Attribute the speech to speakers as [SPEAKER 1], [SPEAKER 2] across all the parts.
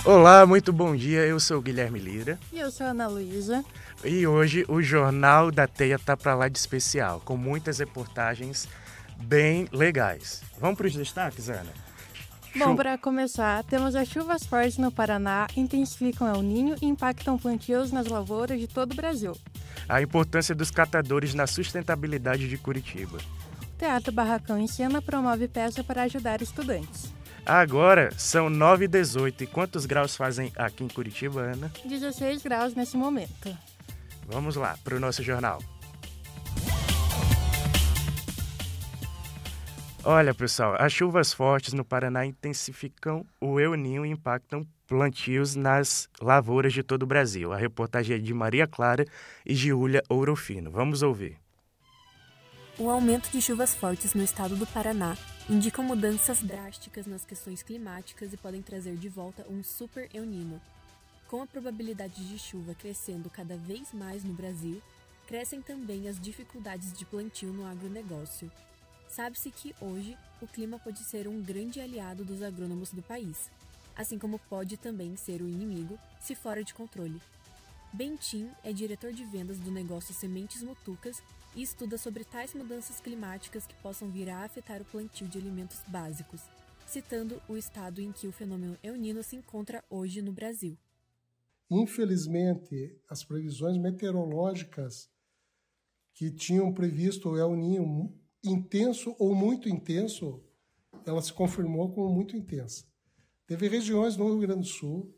[SPEAKER 1] Olá, muito bom dia. Eu sou o Guilherme Lira.
[SPEAKER 2] E eu sou a Ana Luísa.
[SPEAKER 1] E hoje o Jornal da Teia tá pra lá de especial, com muitas reportagens bem legais. Vamos para os destaques, Ana?
[SPEAKER 2] Bom, para começar, temos as chuvas fortes no Paraná, intensificam El Niño e impactam plantios nas lavouras de todo o Brasil.
[SPEAKER 1] A importância dos catadores na sustentabilidade de Curitiba.
[SPEAKER 2] O Teatro Barracão em Cena promove peça para ajudar estudantes.
[SPEAKER 1] Agora são 9h18. E quantos graus fazem aqui em Curitiba, Ana?
[SPEAKER 2] 16 graus nesse momento.
[SPEAKER 1] Vamos lá, para o nosso jornal. Olha, pessoal, as chuvas fortes no Paraná intensificam o El Niño e impactam plantios nas lavouras de todo o Brasil. A reportagem é de Maria Clara e Giulia Ourofino. Vamos ouvir.
[SPEAKER 3] O aumento de chuvas fortes no estado do Paraná indicam mudanças drásticas nas questões climáticas e podem trazer de volta um super El Niño. Com a probabilidade de chuva crescendo cada vez mais no Brasil, crescem também as dificuldades de plantio no agronegócio. Sabe-se que hoje o clima pode ser um grande aliado dos agrônomos do país, assim como pode também ser o inimigo se fora de controle. Bentim é diretor de vendas do negócio Sementes Mutucas e estuda sobre tais mudanças climáticas que possam vir a afetar o plantio de alimentos básicos, citando o estado em que o fenômeno El Niño se encontra hoje no Brasil.
[SPEAKER 4] Infelizmente, as previsões meteorológicas que tinham previsto o El Niño intenso ou muito intenso, ela se confirmou como muito intensa. Teve regiões no Rio Grande do Sul,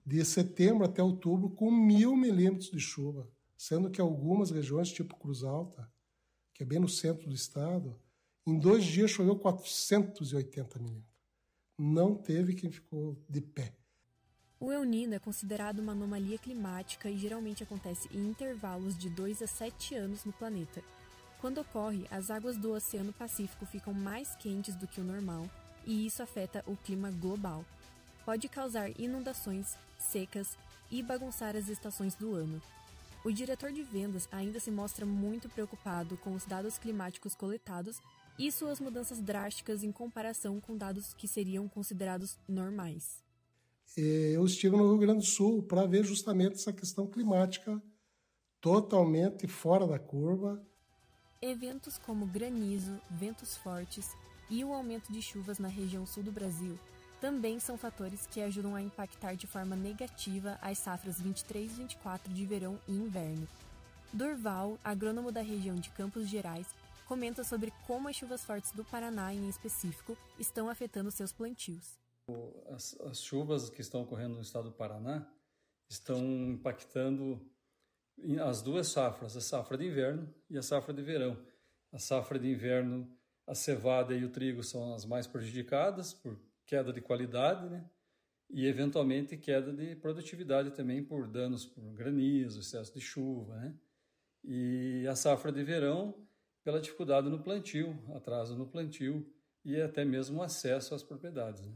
[SPEAKER 4] de setembro até outubro, com 1.000 milímetros de chuva, sendo que algumas regiões, tipo Cruz Alta, que é bem no centro do estado, em 2 dias choveu 480 milímetros. Não teve quem ficou de pé.
[SPEAKER 3] O El Niño é considerado uma anomalia climática e geralmente acontece em intervalos de 2 a 7 anos no planeta. Quando ocorre, as águas do Oceano Pacífico ficam mais quentes do que o normal e isso afeta o clima global. Pode causar inundações, secas e bagunçar as estações do ano. O diretor de vendas ainda se mostra muito preocupado com os dados climáticos coletados e suas mudanças drásticas em comparação com dados que seriam considerados normais.
[SPEAKER 4] Eu estive no Rio Grande do Sul para ver justamente essa questão climática totalmente fora da curva.
[SPEAKER 3] Eventos como granizo, ventos fortes e o aumento de chuvas na região sul do Brasil também são fatores que ajudam a impactar de forma negativa as safras 23 e 24 de verão e inverno. Durval, agrônomo da região de Campos Gerais, comenta sobre como as chuvas fortes do Paraná, em específico, estão afetando seus plantios.
[SPEAKER 5] As chuvas que estão ocorrendo no estado do Paraná estão impactando as duas safras, a safra de inverno e a safra de verão. A safra de inverno, a cevada e o trigo são as mais prejudicadas por queda de qualidade, né? E eventualmente queda de produtividade também por danos por granizo, excesso de chuva, né? E a safra de verão pela dificuldade no plantio, atraso no plantio e até mesmo acesso às propriedades, né?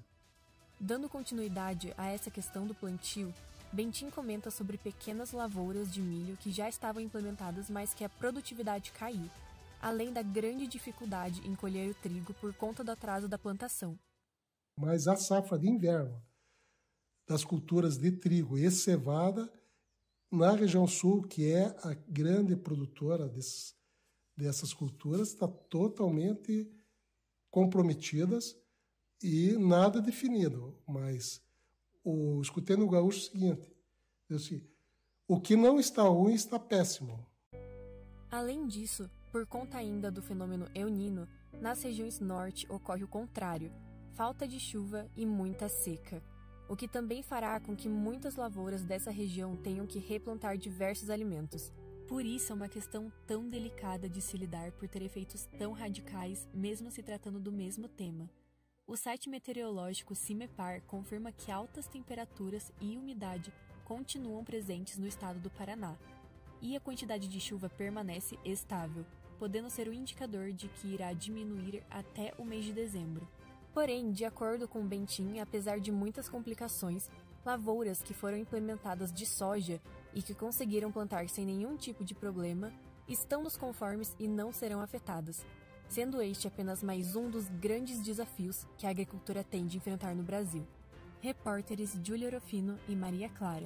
[SPEAKER 3] Dando continuidade a essa questão do plantio, Bentim comenta sobre pequenas lavouras de milho que já estavam implementadas, mas que a produtividade caiu, além da grande dificuldade em colher o trigo por conta do atraso da plantação.
[SPEAKER 4] Mas a safra de inverno das culturas de trigo e cevada, na região sul, que é a grande produtora dessas culturas, está totalmente comprometidas e nada definido. Mas escutei no Gaúcho o seguinte, assim, o que não está ruim está péssimo.
[SPEAKER 3] Além disso, por conta ainda do fenômeno El Niño, nas regiões norte ocorre o contrário, falta de chuva e muita seca, o que também fará com que muitas lavouras dessa região tenham que replantar diversos alimentos. Por isso é uma questão tão delicada de se lidar por ter efeitos tão radicais, mesmo se tratando do mesmo tema. O site meteorológico CIMEPAR confirma que altas temperaturas e umidade continuam presentes no estado do Paraná, e a quantidade de chuva permanece estável, podendo ser o indicador de que irá diminuir até o mês de dezembro. Porém, de acordo com Bentim, apesar de muitas complicações, lavouras que foram implementadas de soja e que conseguiram plantar sem nenhum tipo de problema estão nos conformes e não serão afetadas, sendo este apenas mais um dos grandes desafios que a agricultura tem de enfrentar no Brasil. Repórteres Júlia Orofino e Maria Clara.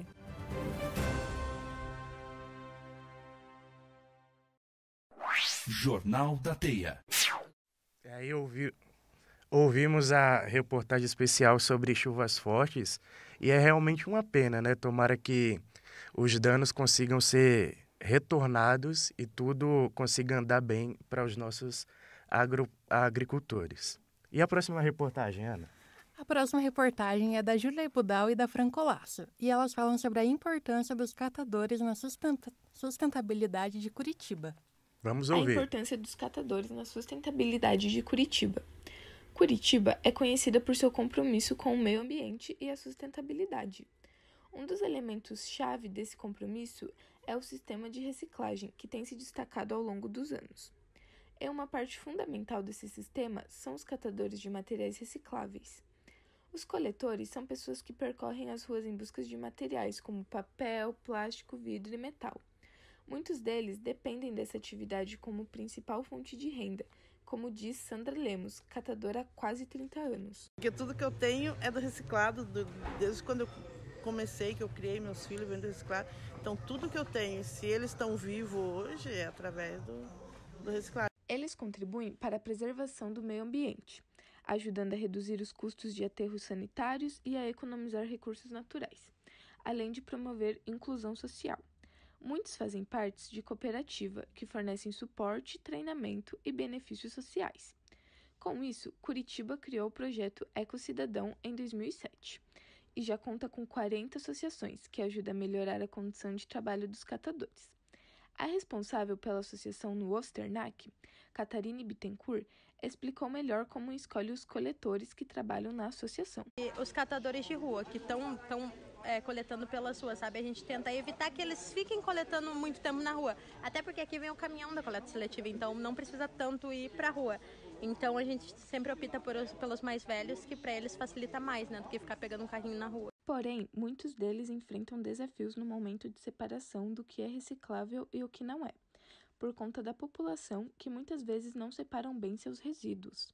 [SPEAKER 6] Jornal da Teia.
[SPEAKER 1] Aí ouvimos a reportagem especial sobre chuvas fortes e é realmente uma pena, né? Tomara que os danos consigam ser retornados e tudo consiga andar bem para os nossos agricultores. E a próxima reportagem, Ana?
[SPEAKER 2] A próxima reportagem é da Júlia Budal e da Francolasso, e elas falam sobre a importância dos catadores na sustentabilidade de Curitiba.
[SPEAKER 1] Vamos ouvir.
[SPEAKER 7] A importância dos catadores na sustentabilidade de Curitiba. Curitiba é conhecida por seu compromisso com o meio ambiente e a sustentabilidade. Um dos elementos-chave desse compromisso é o sistema de reciclagem, que tem se destacado ao longo dos anos. Uma parte fundamental desse sistema são os catadores de materiais recicláveis. Os coletores são pessoas que percorrem as ruas em busca de materiais como papel, plástico, vidro e metal. Muitos deles dependem dessa atividade como principal fonte de renda, como diz Sandra Lemos, catadora há quase 30 anos.
[SPEAKER 8] Porque tudo que eu tenho é do reciclado, desde quando eu comecei, que eu criei meus filhos vendo reciclado. Então tudo que eu tenho, se eles estão vivos hoje, é através do reciclado.
[SPEAKER 7] Eles contribuem para a preservação do meio ambiente, ajudando a reduzir os custos de aterros sanitários e a economizar recursos naturais, além de promover inclusão social. Muitos fazem parte de cooperativa, que fornecem suporte, treinamento e benefícios sociais. Com isso, Curitiba criou o projeto Ecocidadão em 2007 e já conta com 40 associações que ajudam a melhorar a condição de trabalho dos catadores. A responsável pela associação no Osternac, Catarine Bittencourt, explicou melhor como escolhe os coletores que trabalham na associação.
[SPEAKER 9] Os catadores de rua que estão coletando pelas ruas, sabe? A gente tenta evitar que eles fiquem coletando muito tempo na rua, até porque aqui vem o caminhão da coleta seletiva, então não precisa tanto ir para a rua. Então a gente sempre opta pelos mais velhos, que para eles facilita mais, né, do que ficar pegando um carrinho na rua.
[SPEAKER 7] Porém, muitos deles enfrentam desafios no momento de separação do que é reciclável e o que não é, por conta da população que muitas vezes não separam bem seus resíduos.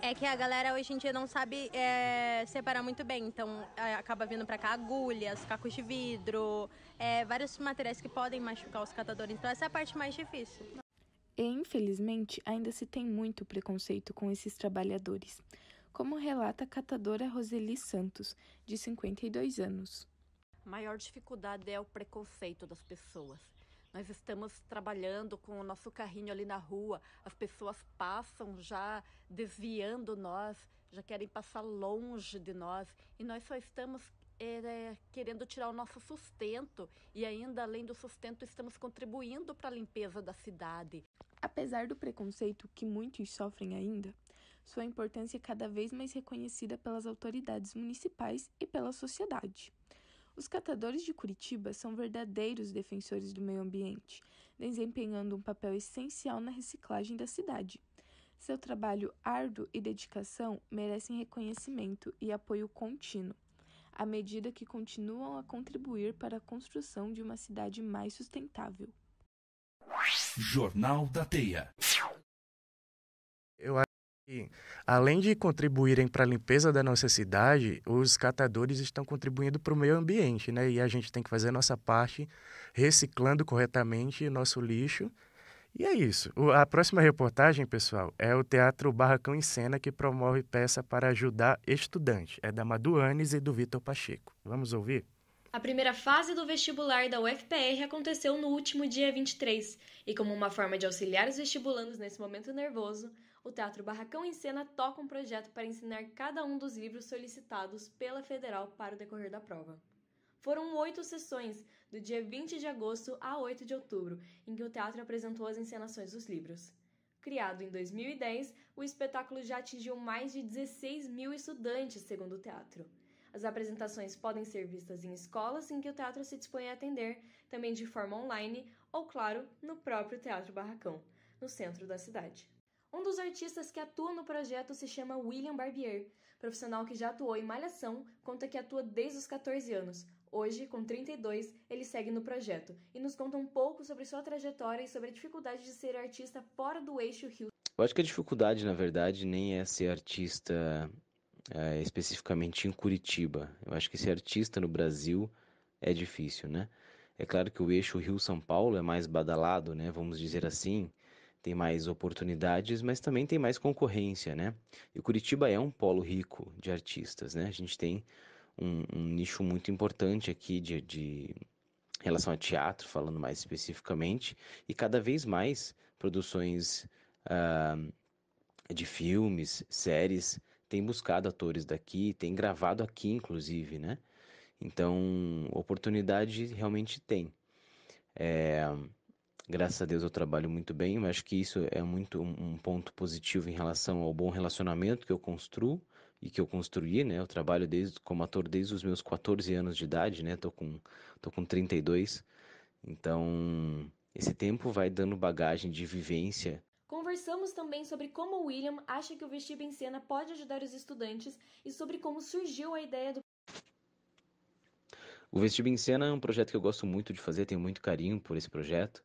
[SPEAKER 9] É que a galera hoje em dia não sabe separar muito bem, então acaba vindo para cá agulhas, cacos de vidro, vários materiais que podem machucar os catadores, então essa é a parte mais difícil.
[SPEAKER 7] E, infelizmente, ainda se tem muito preconceito com esses trabalhadores, como relata a catadora Roseli Santos, de 52 anos.
[SPEAKER 10] A maior dificuldade é o preconceito das pessoas. Nós estamos trabalhando com o nosso carrinho ali na rua, as pessoas passam já desviando nós, já querem passar longe de nós, e nós só estamos querendo tirar o nosso sustento, e ainda além do sustento estamos contribuindo para a limpeza da cidade.
[SPEAKER 7] Apesar do preconceito que muitos sofrem ainda, sua importância é cada vez mais reconhecida pelas autoridades municipais e pela sociedade. Os catadores de Curitiba são verdadeiros defensores do meio ambiente, desempenhando um papel essencial na reciclagem da cidade. Seu trabalho árduo e dedicação merecem reconhecimento e apoio contínuo, à medida que continuam a contribuir para a construção de uma cidade mais sustentável.
[SPEAKER 6] Jornal da Teia.
[SPEAKER 1] Eu acho que, além de contribuírem para a limpeza da nossa cidade, os catadores estão contribuindo para o meio ambiente, né? E a gente tem que fazer a nossa parte, reciclando corretamente nosso lixo. E é isso. A próxima reportagem, pessoal, é o Teatro Barracão em Cena, que promove peça para ajudar estudante. É da Madu Anes e do Vitor Pacheco. Vamos ouvir?
[SPEAKER 11] A primeira fase do vestibular da UFPR aconteceu no último dia 23, e como uma forma de auxiliar os vestibulandos nesse momento nervoso, o Teatro Barracão em Cena toca um projeto para ensinar cada um dos livros solicitados pela Federal para o decorrer da prova. Foram 8 sessões, do dia 20 de agosto a 8 de outubro, em que o teatro apresentou as encenações dos livros. Criado em 2010, o espetáculo já atingiu mais de 16 mil estudantes, segundo o teatro. As apresentações podem ser vistas em escolas em que o teatro se dispõe a atender, também de forma online ou, claro, no próprio Teatro Barracão, no centro da cidade. Um dos artistas que atua no projeto se chama William Barbier, profissional que já atuou em Malhação, conta que atua desde os 14 anos. Hoje, com 32, ele segue no projeto e nos conta um pouco sobre sua trajetória e sobre a dificuldade de ser artista fora do eixo Rio.
[SPEAKER 12] Eu acho que a dificuldade, na verdade, nem é ser artista
[SPEAKER 6] especificamente em Curitiba. Eu acho que ser artista no Brasil é difícil, né? É claro que o eixo Rio-São Paulo é mais badalado, né? Vamos dizer assim, tem mais oportunidades, mas também tem mais concorrência, né? E Curitiba é um polo rico de artistas, né? A gente tem um nicho muito importante aqui de relação a teatro, falando mais especificamente, e cada vez mais produções ah, de filmes, séries, têm buscado atores daqui, têm gravado aqui, inclusive, né? Então, oportunidade realmente tem. Graças a Deus eu trabalho muito bem, mas acho que isso é muito um ponto positivo em relação ao bom relacionamento que eu construo e que eu construí, né? Eu trabalho como ator desde os meus 14 anos de idade, né? Tô com 32. Então, esse tempo vai dando bagagem de vivência.
[SPEAKER 11] Conversamos também sobre como o William acha que o Vestido em Cena pode ajudar os estudantes e sobre como surgiu a ideia do
[SPEAKER 6] O Vestido em Cena é um projeto que eu gosto muito de fazer, tenho muito carinho por esse projeto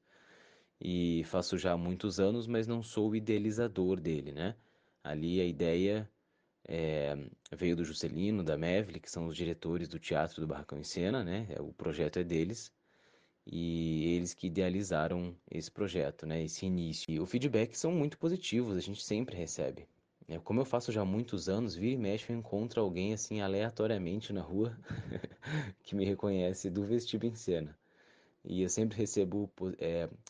[SPEAKER 6] e faço já há muitos anos, mas não sou o idealizador dele, né? Ali a ideia veio do Juscelino, da Mevli, que são os diretores do Teatro do Barracão em Cena, né? O projeto é deles e eles que idealizaram esse projeto, né? Esse início. E o feedback são muito positivos, a gente sempre recebe. Como eu faço já há muitos anos, vira e mexe eu encontro alguém assim aleatoriamente na rua que me reconhece do Vestido em Cena. E eu sempre recebo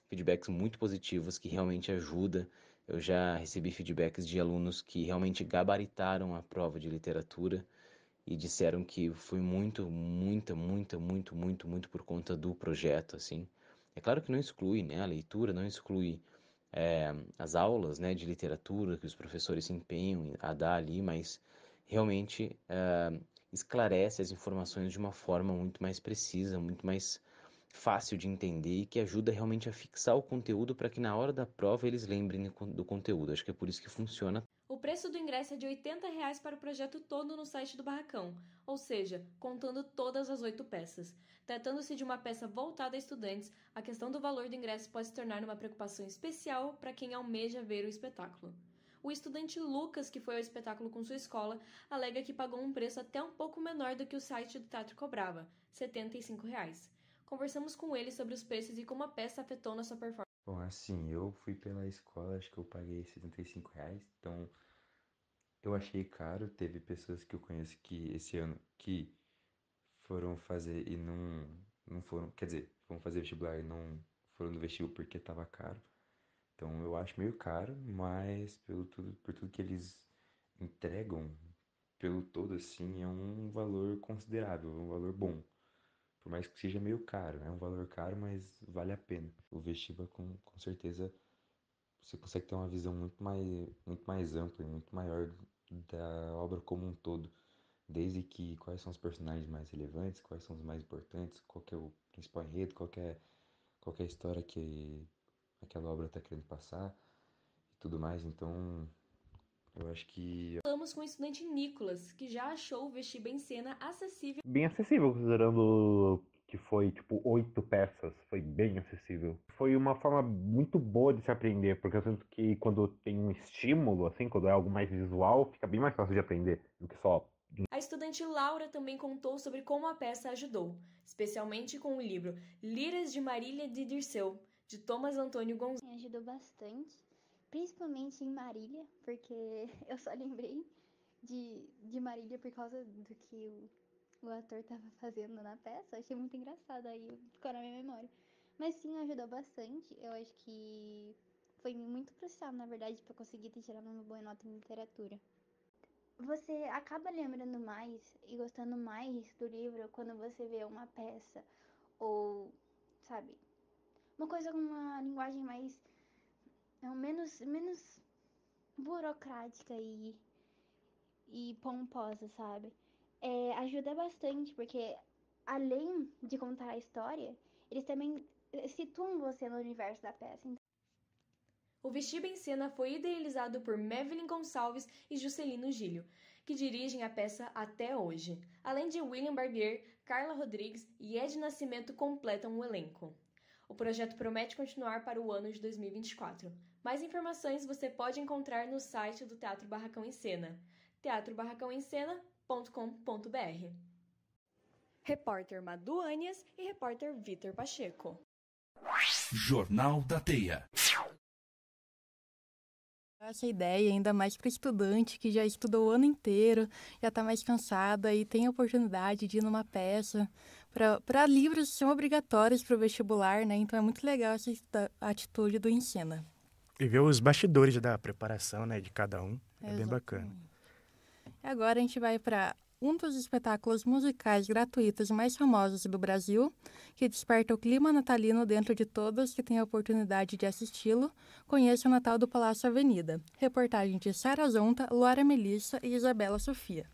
[SPEAKER 6] feedbacks muito positivos que realmente ajudam. Eu já recebi feedbacks de alunos que realmente gabaritaram a prova de literatura e disseram que foi muito por conta do projeto, assim. É claro que não exclui, né, a leitura, não exclui as aulas, né, de literatura que os professores se empenham a dar ali, mas realmente esclarece as informações de uma forma muito mais precisa, muito mais fácil de entender e que ajuda realmente a fixar o conteúdo para que na hora da prova eles lembrem do conteúdo. Acho que é por isso que funciona.
[SPEAKER 11] O preço do ingresso é de R$ 80 para o projeto todo no site do Barracão, ou seja, contando todas as 8 peças. Tratando-se de uma peça voltada a estudantes, a questão do valor do ingresso pode se tornar uma preocupação especial para quem almeja ver o espetáculo. O estudante Lucas, que foi ao espetáculo com sua escola, alega que pagou um preço até um pouco menor do que o site do teatro cobrava, R$ 75. Conversamos com ele sobre os preços e como a peça afetou na sua performance.
[SPEAKER 12] Bom, assim, eu fui pela escola, acho que eu paguei R$ 75, então eu achei caro. Teve pessoas que eu conheço que esse ano que foram fazer e não foram, quer dizer, foram fazer vestibular e não foram no vestíbulo porque tava caro. Então eu acho meio caro, mas por tudo que eles entregam, pelo todo assim, é um valor considerável, um valor bom. Por mais que seja meio caro, é um valor caro, mas vale a pena. O vestibular com certeza você consegue ter uma visão muito mais ampla e muito maior da obra como um todo. Desde que quais são os personagens mais relevantes, quais são os mais importantes, qual que é o principal enredo, qual que é a história que aquela obra está querendo passar e tudo mais. Então, eu acho que
[SPEAKER 11] Falamos com o estudante Nicolas, que já achou o Vestido em Cena acessível.
[SPEAKER 13] Bem acessível, considerando que foi tipo 8 peças, foi bem acessível. Foi uma forma muito boa de se aprender, porque eu sinto que quando tem um estímulo, assim, quando é algo mais visual, fica bem mais fácil de aprender do que só.
[SPEAKER 11] A estudante Laura também contou sobre como a peça ajudou, especialmente com o livro Liras de Marília de Dirceu, de Thomas Antônio Gonzalez.
[SPEAKER 14] Me ajudou bastante, principalmente em Marília, porque eu só lembrei de Marília por causa do que o ator estava fazendo na peça. Achei muito engraçado, aí ficou na minha memória. Mas sim, ajudou bastante. Eu acho que foi muito crucial, na verdade, para conseguir ter tirado uma boa nota em literatura. Você acaba lembrando mais e gostando mais do livro quando você vê uma peça ou, sabe, uma coisa com uma linguagem mais menos burocrática e pomposa, sabe? Ajuda bastante, porque além de contar a história, eles também situam você no universo da peça.
[SPEAKER 11] O Vestido em Cena foi idealizado por Mevlin Gonçalves e Juscelino Gílio, que dirigem a peça até hoje. Além de William Barbier, Carla Rodrigues e Ed Nascimento completam o elenco. O projeto promete continuar para o ano de 2024. Mais informações você pode encontrar no site do Teatro Barracão em Cena, teatrobarracãoencena.com.br. Repórter Madu Anias e repórter Vitor Pacheco.
[SPEAKER 15] Jornal da Teia.
[SPEAKER 2] Essa ideia, ainda mais para o estudante que já estudou o ano inteiro, já está mais cansada e tem a oportunidade de ir numa peça. Para livros são obrigatórios para o vestibular, né? Então é muito legal essa atitude do Encena.
[SPEAKER 1] E ver os bastidores da preparação, né, de cada um. É bem bacana.
[SPEAKER 2] Agora a gente vai para um dos espetáculos musicais gratuitos mais famosos do Brasil, que desperta o clima natalino dentro de todos que têm a oportunidade de assisti-lo. Conheça o Natal do Palácio Avenida. Reportagem de Sara Zonta, Laura Melissa e Isabela Sofia.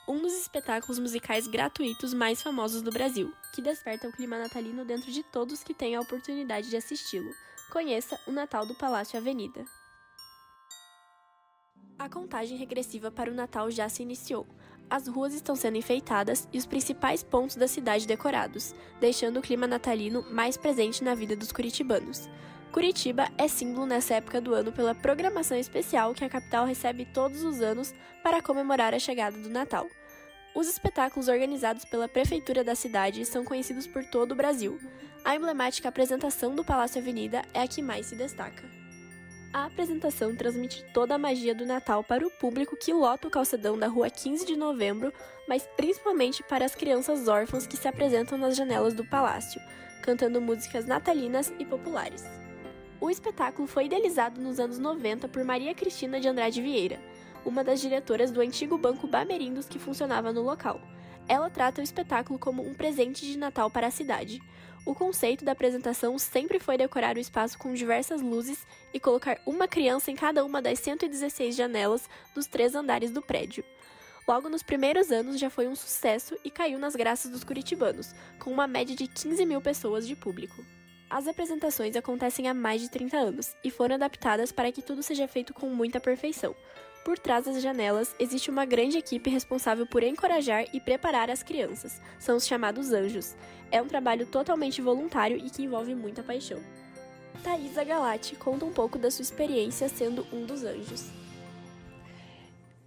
[SPEAKER 16] Um dos espetáculos musicais gratuitos mais famosos do Brasil, que desperta o clima natalino dentro de todos que têm a oportunidade de assisti-lo. Conheça o Natal do Palácio Avenida. A contagem regressiva para o Natal já se iniciou. As ruas estão sendo enfeitadas e os principais pontos da cidade decorados, deixando o clima natalino mais presente na vida dos curitibanos. Curitiba é símbolo nessa época do ano pela programação especial que a capital recebe todos os anos para comemorar a chegada do Natal. Os espetáculos organizados pela prefeitura da cidade são conhecidos por todo o Brasil. A emblemática apresentação do Palácio Avenida é a que mais se destaca. A apresentação transmite toda a magia do Natal para o público que lota o calçadão da Rua 15 de Novembro, mas principalmente para as crianças órfãs que se apresentam nas janelas do palácio, cantando músicas natalinas e populares. O espetáculo foi idealizado nos anos 90 por Maria Cristina de Andrade Vieira, uma das diretoras do antigo Banco Bamerindos que funcionava no local. Ela trata o espetáculo como um presente de Natal para a cidade. O conceito da apresentação sempre foi decorar o espaço com diversas luzes e colocar uma criança em cada uma das 116 janelas dos 3 andares do prédio. Logo nos primeiros anos já foi um sucesso e caiu nas graças dos curitibanos, com uma média de 15 mil pessoas de público. As apresentações acontecem há mais de 30 anos e foram adaptadas para que tudo seja feito com muita perfeição. Por trás das janelas, existe uma grande equipe responsável por encorajar e preparar as crianças. São os chamados anjos. É um trabalho totalmente voluntário e que envolve muita paixão. Thaisa Galati conta um pouco da sua experiência sendo um dos anjos.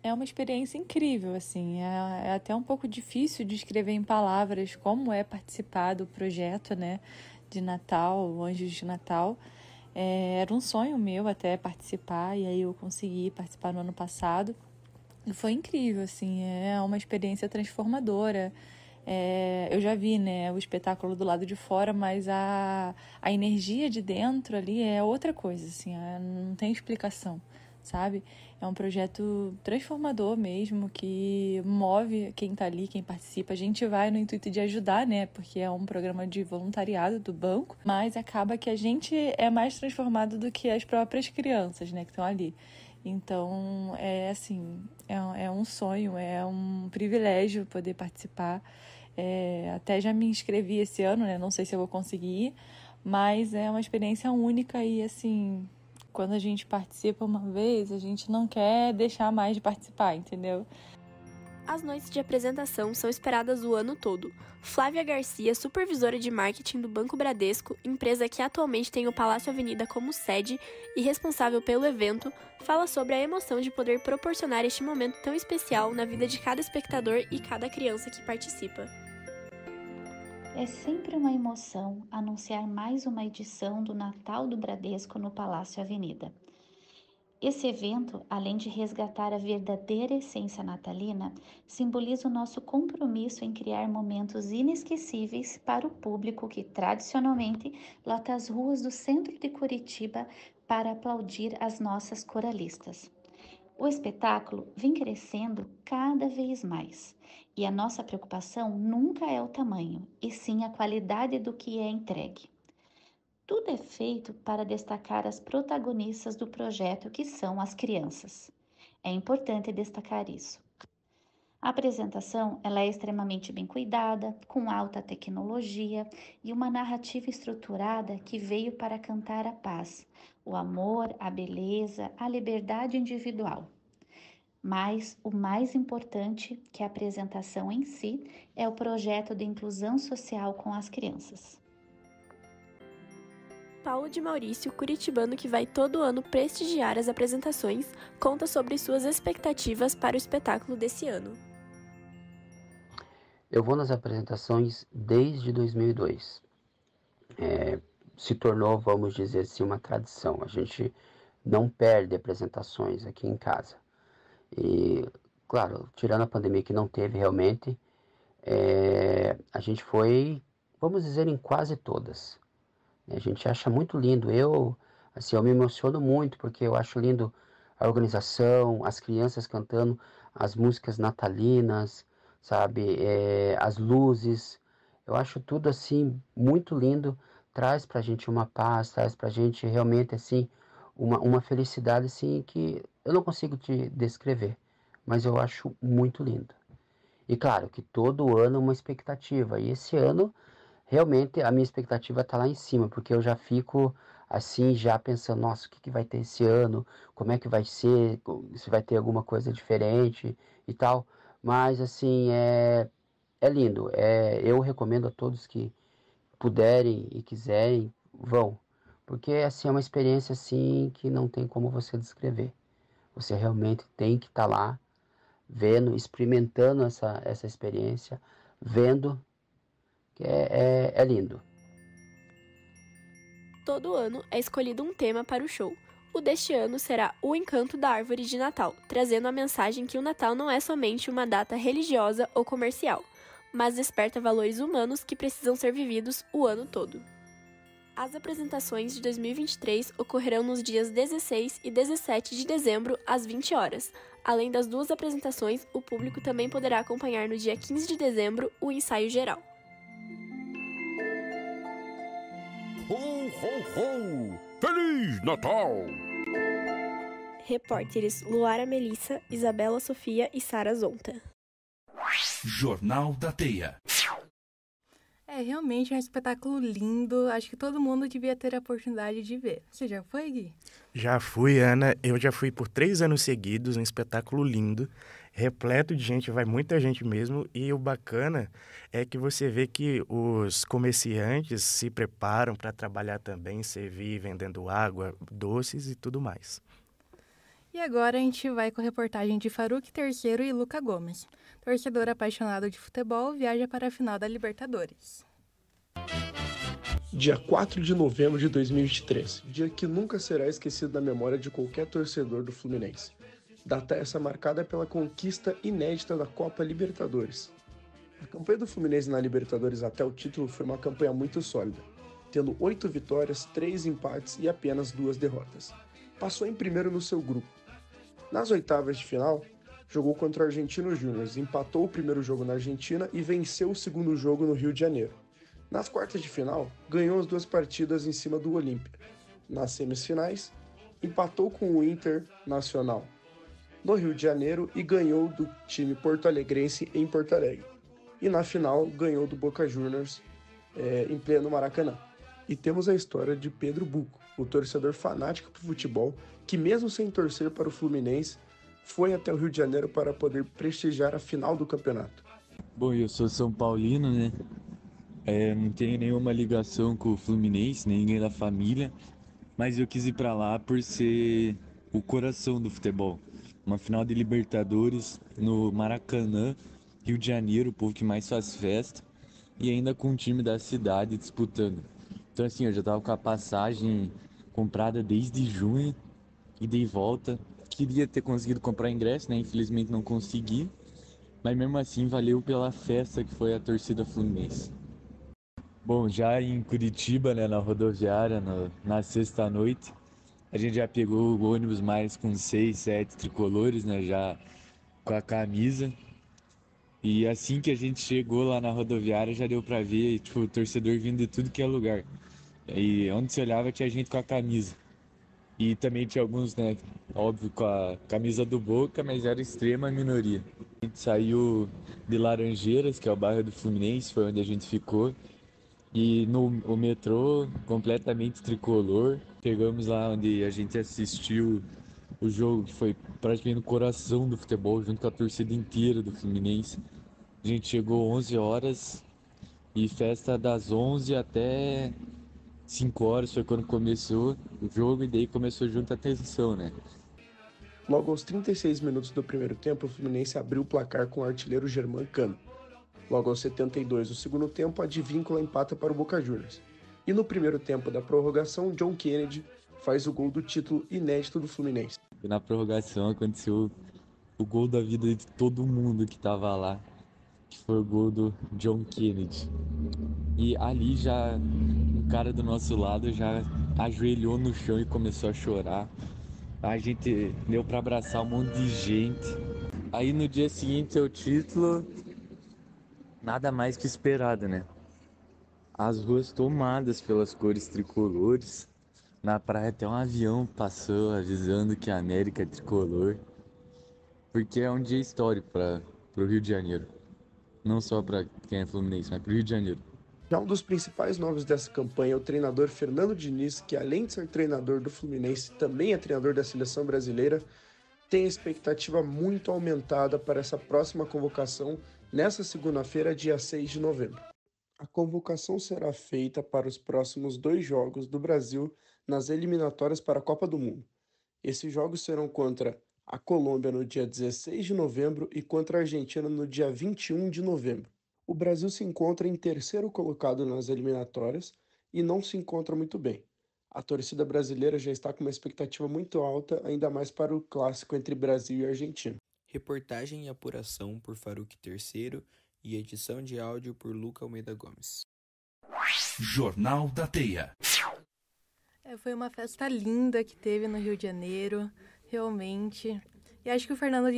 [SPEAKER 17] É uma experiência incrível, assim. É até um pouco difícil de escrever em palavras como é participar do projeto, né, de Natal, Anjos de Natal. Era um sonho meu até participar, e aí eu consegui participar no ano passado. E foi incrível, assim, é uma experiência transformadora. Eu já vi, né, o espetáculo do lado de fora, mas a energia de dentro ali é outra coisa, assim, não tem explicação, sabe? É um projeto transformador mesmo, que move quem tá ali, quem participa. A gente vai no intuito de ajudar, né? Porque é um programa de voluntariado do banco, mas acaba que a gente é mais transformado do que as próprias crianças, né, que estão ali. Então, é um sonho, é um privilégio poder participar. Até já me inscrevi esse ano, né? Não sei se eu vou conseguir ir, mas é uma experiência única e, assim, quando a gente participa uma vez, a gente não quer deixar mais de participar, entendeu?
[SPEAKER 16] As noites de apresentação são esperadas o ano todo. Flávia Garcia, supervisora de marketing do Banco Bradesco, empresa que atualmente tem o Palácio Avenida como sede e responsável pelo evento, fala sobre a emoção de poder proporcionar este momento tão especial na vida de cada espectador e cada criança que participa.
[SPEAKER 18] É sempre uma emoção anunciar mais uma edição do Natal do Bradesco no Palácio Avenida. Esse evento, além de resgatar a verdadeira essência natalina, simboliza o nosso compromisso em criar momentos inesquecíveis para o público que tradicionalmente lota as ruas do centro de Curitiba para aplaudir as nossas coralistas. O espetáculo vem crescendo cada vez mais e a nossa preocupação nunca é o tamanho, e sim a qualidade do que é entregue. Tudo é feito para destacar as protagonistas do projeto, que são as crianças. É importante destacar isso. A apresentação ela é extremamente bem cuidada, com alta tecnologia e uma narrativa estruturada que veio para cantar a paz, o amor, a beleza, a liberdade individual. Mas o mais importante que a apresentação em si é o projeto de inclusão social com as crianças.
[SPEAKER 16] Paulo de Maurício, curitibano que vai todo ano prestigiar as apresentações, conta sobre suas expectativas para o espetáculo desse ano.
[SPEAKER 19] Eu vou nas apresentações desde 2002. Se tornou, vamos dizer assim, uma tradição. A gente não perde apresentações aqui em casa. E, claro, tirando a pandemia que não teve realmente, a gente foi, vamos dizer, em quase todas. A gente acha muito lindo. Eu me emociono muito porque eu acho lindo a organização, as crianças cantando as músicas natalinas, sabe? As luzes. Eu acho tudo assim muito lindo. Traz pra gente uma paz, traz pra gente realmente assim uma felicidade assim que eu não consigo te descrever, mas eu acho muito lindo. E claro que todo ano é uma expectativa. E esse ano realmente a minha expectativa está lá em cima, porque eu já fico assim, já pensando, nossa, o que vai ter esse ano, como é que vai ser, se vai ter alguma coisa diferente e tal. Mas assim, é lindo. Eu recomendo a todos que puderem e quiserem, vão. Porque assim, é uma experiência assim que não tem como você descrever. Você realmente tem que estar lá, vendo, experimentando essa experiência, vendo, que é lindo.
[SPEAKER 16] Todo ano é escolhido um tema para o show. O deste ano será O Encanto da Árvore de Natal, trazendo a mensagem que o Natal não é somente uma data religiosa ou comercial, mas desperta valores humanos que precisam ser vividos o ano todo. As apresentações de 2023 ocorrerão nos dias 16 e 17 de dezembro, às 20 horas. Além das duas apresentações, o público também poderá acompanhar no dia 15 de dezembro o ensaio geral.
[SPEAKER 20] Ho, ho, ho! Feliz Natal!
[SPEAKER 16] Repórteres Luara Melissa, Isabela Sofia e Sara Zonta.
[SPEAKER 15] Jornal da Teia.
[SPEAKER 2] Realmente é um espetáculo lindo. Acho que todo mundo devia ter a oportunidade de ver. Você já foi, Gui?
[SPEAKER 1] Já fui, Ana. Eu já fui por 3 anos seguidos, um espetáculo lindo, repleto de gente, vai muita gente mesmo. E o bacana é que você vê que os comerciantes se preparam para trabalhar também, servir, vendendo água, doces e tudo mais.
[SPEAKER 2] E agora a gente vai com a reportagem de Faruque III e Luca Gomes. Torcedor apaixonado de futebol viaja para a final da Libertadores.
[SPEAKER 21] Dia 4 de novembro de 2023, dia que nunca será esquecido na memória de qualquer torcedor do Fluminense. Data essa marcada pela conquista inédita da Copa Libertadores. A campanha do Fluminense na Libertadores até o título foi uma campanha muito sólida, tendo 8 vitórias, 3 empates e apenas 2 derrotas. Passou em primeiro no seu grupo. Nas oitavas de final, jogou contra o Argentino Júnior, empatou o primeiro jogo na Argentina e venceu o segundo jogo no Rio de Janeiro. Nas quartas de final, ganhou as 2 partidas em cima do Olímpia. Nas semifinais, empatou com o Internacional no Rio de Janeiro e ganhou do time porto-alegrense em Porto Alegre. E na final, ganhou do Boca Juniors em pleno Maracanã. E temos a história de Pedro Buco, o torcedor fanático por futebol, que mesmo sem torcer para o Fluminense, foi até o Rio de Janeiro para poder prestigiar a final do campeonato.
[SPEAKER 22] Bom, eu sou São Paulino, né? Não tenho nenhuma ligação com o Fluminense, nem ninguém da família, mas eu quis ir para lá por ser o coração do futebol. Uma final de Libertadores no Maracanã, Rio de Janeiro, o povo que mais faz festa, e ainda com o time da cidade disputando. Então assim, eu já tava com a passagem comprada desde junho, ida e volta. Queria ter conseguido comprar ingresso, né? Infelizmente não consegui, mas mesmo assim valeu pela festa que foi a torcida fluminense. Bom, já em Curitiba, né, na rodoviária, na sexta-noite, a gente já pegou o ônibus mais com 6, 7 tricolores, né, já com a camisa. E assim que a gente chegou lá na rodoviária, já deu pra ver, tipo, o torcedor vindo de tudo que é lugar. E onde se olhava tinha gente com a camisa. E também tinha alguns, né, óbvio, com a camisa do Boca, mas era extrema minoria. A gente saiu de Laranjeiras, que é o bairro do Fluminense, foi onde a gente ficou. E o metrô completamente tricolor. Chegamos lá onde a gente assistiu o jogo, que foi praticamente no coração do futebol, junto com a torcida inteira do Fluminense. A gente chegou 11 horas e festa das 11 até 5 horas foi quando começou o jogo e daí começou junto a tensão, né?
[SPEAKER 21] Logo aos 36 minutos do primeiro tempo, o Fluminense abriu o placar com o artilheiro Germán Cano. Logo aos 72 do segundo tempo, a Advíncula empata para o Boca Juniors. E no primeiro tempo da prorrogação, John Kennedy faz o gol do título inédito do Fluminense.
[SPEAKER 22] E na prorrogação aconteceu o gol da vida de todo mundo que tava lá, que foi o gol do John Kennedy. E ali já, um cara do nosso lado já ajoelhou no chão e começou a chorar. A gente deu pra abraçar um monte de gente. Aí no dia seguinte ao título, nada mais que esperado, né? As ruas tomadas pelas cores tricolores. Na praia até um avião passou avisando que a América é tricolor. Porque é um dia histórico para o Rio de Janeiro. Não só para quem é fluminense, mas para o Rio de Janeiro.
[SPEAKER 21] Já um dos principais nomes dessa campanha é o treinador Fernando Diniz, que além de ser treinador do Fluminense, também é treinador da seleção brasileira, tem a expectativa muito aumentada para essa próxima convocação nessa segunda-feira, dia 6 de novembro. A convocação será feita para os próximos 2 jogos do Brasil nas eliminatórias para a Copa do Mundo. Esses jogos serão contra a Colômbia no dia 16 de novembro e contra a Argentina no dia 21 de novembro. O Brasil se encontra em terceiro colocado nas eliminatórias e não se encontra muito bem. A torcida brasileira já está com uma expectativa muito alta, ainda mais para o clássico entre Brasil e Argentina.
[SPEAKER 4] Reportagem e apuração por Faruque Terceiro e edição de áudio por Luca Almeida Gomes.
[SPEAKER 15] Jornal da Teia.
[SPEAKER 2] Foi uma festa linda que teve no Rio de Janeiro, realmente. E acho que o Fernando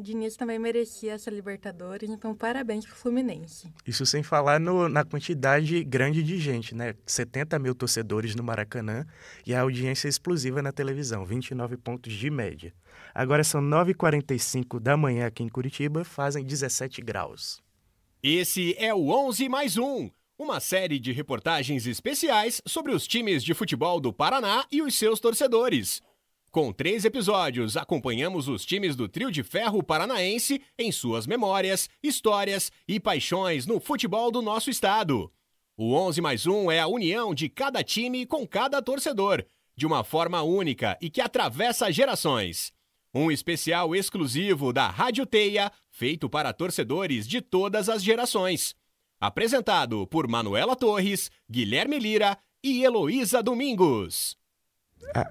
[SPEAKER 2] Diniz também merecia essa Libertadores, então parabéns pro Fluminense.
[SPEAKER 1] Isso sem falar na quantidade grande de gente, né? 70 mil torcedores no Maracanã e a audiência explosiva na televisão, 29 pontos de média. Agora são 9h45 da manhã aqui em Curitiba, fazem 17 graus.
[SPEAKER 5] Esse é o 11+1, uma série de reportagens especiais sobre os times de futebol do Paraná e os seus torcedores. Com 3 episódios, acompanhamos os times do Trio de Ferro paranaense em suas memórias, histórias e paixões no futebol do nosso estado. O 11+1 é a união de cada time com cada torcedor, de uma forma única e que atravessa gerações. Um especial exclusivo da Rádio Teia, feito para torcedores de todas as gerações. Apresentado por Manuela Torres, Guilherme Lira e Heloísa Domingos.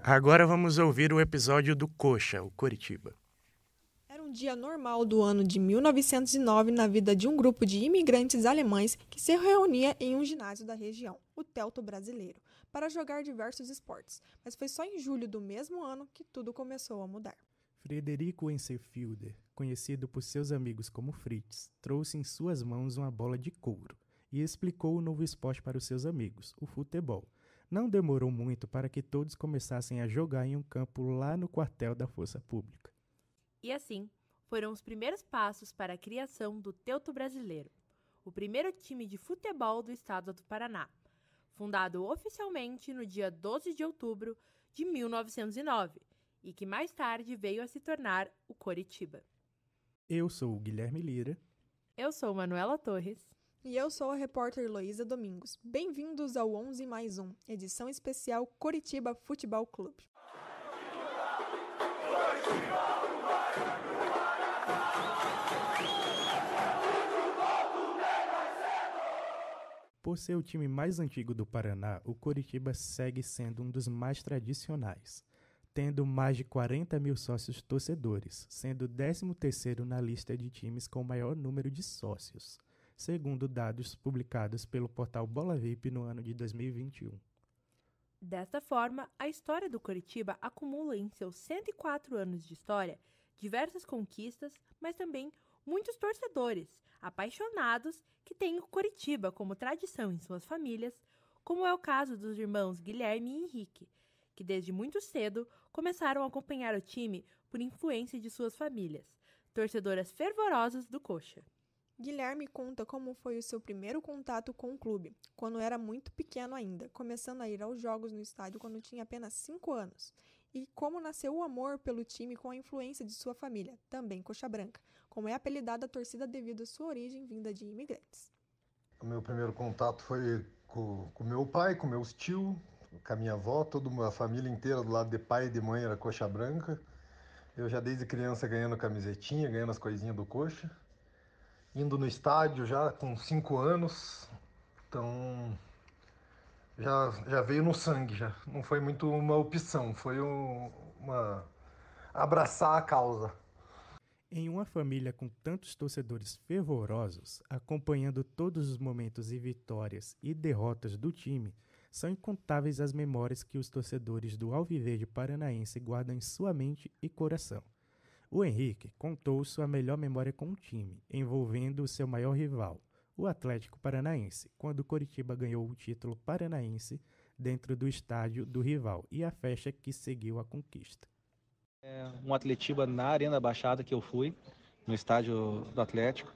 [SPEAKER 1] Agora vamos ouvir o episódio do Coxa, o Coritiba.
[SPEAKER 23] Era um dia normal do ano de 1909 na vida de um grupo de imigrantes alemães que se reunia em um ginásio da região, o Telto Brasileiro, para jogar diversos esportes. Mas foi só em julho do mesmo ano que tudo começou a mudar.
[SPEAKER 1] Frederico Enselfielder, conhecido por seus amigos como Fritz, trouxe em suas mãos uma bola de couro e explicou o novo esporte para os seus amigos, o futebol. Não demorou muito para que todos começassem a jogar em um campo lá no quartel da Força Pública.
[SPEAKER 24] E assim, foram os primeiros passos para a criação do Telto Brasileiro, o primeiro time de futebol do estado do Paraná, fundado oficialmente no dia 12 de outubro de 1909, e que mais tarde veio a se tornar o Coritiba.
[SPEAKER 1] Eu sou o Guilherme Lira.
[SPEAKER 24] Eu sou Manuela Torres.
[SPEAKER 23] E eu sou a repórter Heloísa Domingos. Bem-vindos ao 11+1, edição especial Coritiba Futebol Clube.
[SPEAKER 1] Por ser o time mais antigo do Paraná, o Coritiba segue sendo um dos mais tradicionais, tendo mais de 40 mil sócios torcedores, sendo o 13º na lista de times com o maior número de sócios, segundo dados publicados pelo portal Bola VIP no ano de 2021.
[SPEAKER 24] Desta forma, a história do Coritiba acumula em seus 104 anos de história diversas conquistas, mas também muitos torcedores apaixonados que têm o Coritiba como tradição em suas famílias, como é o caso dos irmãos Guilherme e Henrique, que desde muito cedo começaram a acompanhar o time por influência de suas famílias, torcedoras fervorosas do Coxa.
[SPEAKER 23] Guilherme conta como foi o seu primeiro contato com o clube, quando era muito pequeno ainda, começando a ir aos jogos no estádio quando tinha apenas 5 anos, e como nasceu o amor pelo time com a influência de sua família, também Coxa Branca, como é apelidada a torcida devido à sua origem vinda de imigrantes.
[SPEAKER 25] O meu primeiro contato foi
[SPEAKER 3] com meu pai, com meus tios, com a minha avó, toda a família inteira do lado de pai e de mãe era coxa branca. Eu já desde criança ganhando camisetinha, ganhando as coisinhas do coxa. Indo no estádio já com 5 anos. Então já veio no sangue já. Não foi muito uma opção, foi uma abraçar a causa.
[SPEAKER 1] Em uma família com tantos torcedores fervorosos, acompanhando todos os momentos e vitórias e derrotas do time, são incontáveis as memórias que os torcedores do Alviverde Paranaense guardam em sua mente e coração. O Henrique contou sua melhor memória com o time, envolvendo o seu maior rival, o Atlético Paranaense, quando o Coritiba ganhou o título paranaense dentro do estádio do rival e a festa que seguiu a conquista.
[SPEAKER 8] Um Atletiba na Arena Baixada que eu fui, no estádio do Atlético,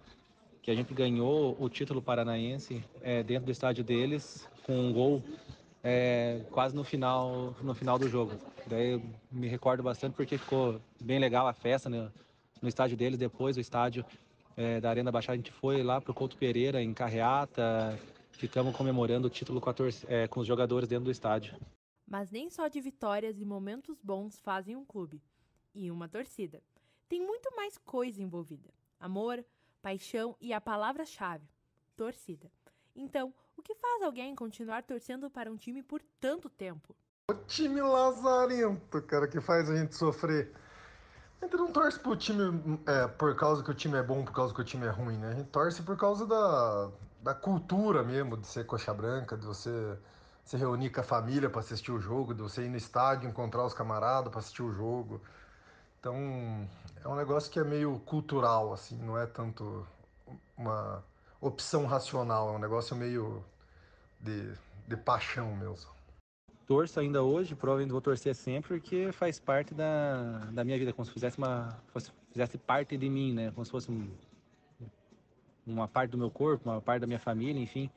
[SPEAKER 8] que a gente ganhou o título paranaense dentro do estádio deles, com um gol quase no final do jogo. Daí eu me recordo bastante porque ficou bem legal a festa no estádio deles. Depois do estádio da Arena Baixada, a gente foi lá pro Couto Pereira, em carreata, ficamos comemorando o título com os jogadores dentro do estádio.
[SPEAKER 24] Mas nem só de vitórias e momentos bons fazem um clube e uma torcida. Tem muito mais coisa envolvida: amor, paixão e a palavra-chave: torcida. Então, o que faz alguém continuar torcendo para um time por tanto tempo?
[SPEAKER 3] O time lazarento, cara, que faz a gente sofrer. A gente não torce pro time por causa que o time é bom, por causa que o time é ruim, né? A gente torce por causa da cultura mesmo, de ser coxa branca, de você se reunir com a família para assistir o jogo, de você ir no estádio, encontrar os camaradas para assistir o jogo. Então, é um negócio que é meio cultural, assim, não é tanto uma opção racional, é um negócio meio de paixão mesmo.
[SPEAKER 8] Torço ainda hoje, provavelmente vou torcer sempre, porque faz parte da minha vida, como se fizesse parte de mim, né? Como se fosse uma parte do meu corpo, uma parte da minha família, enfim.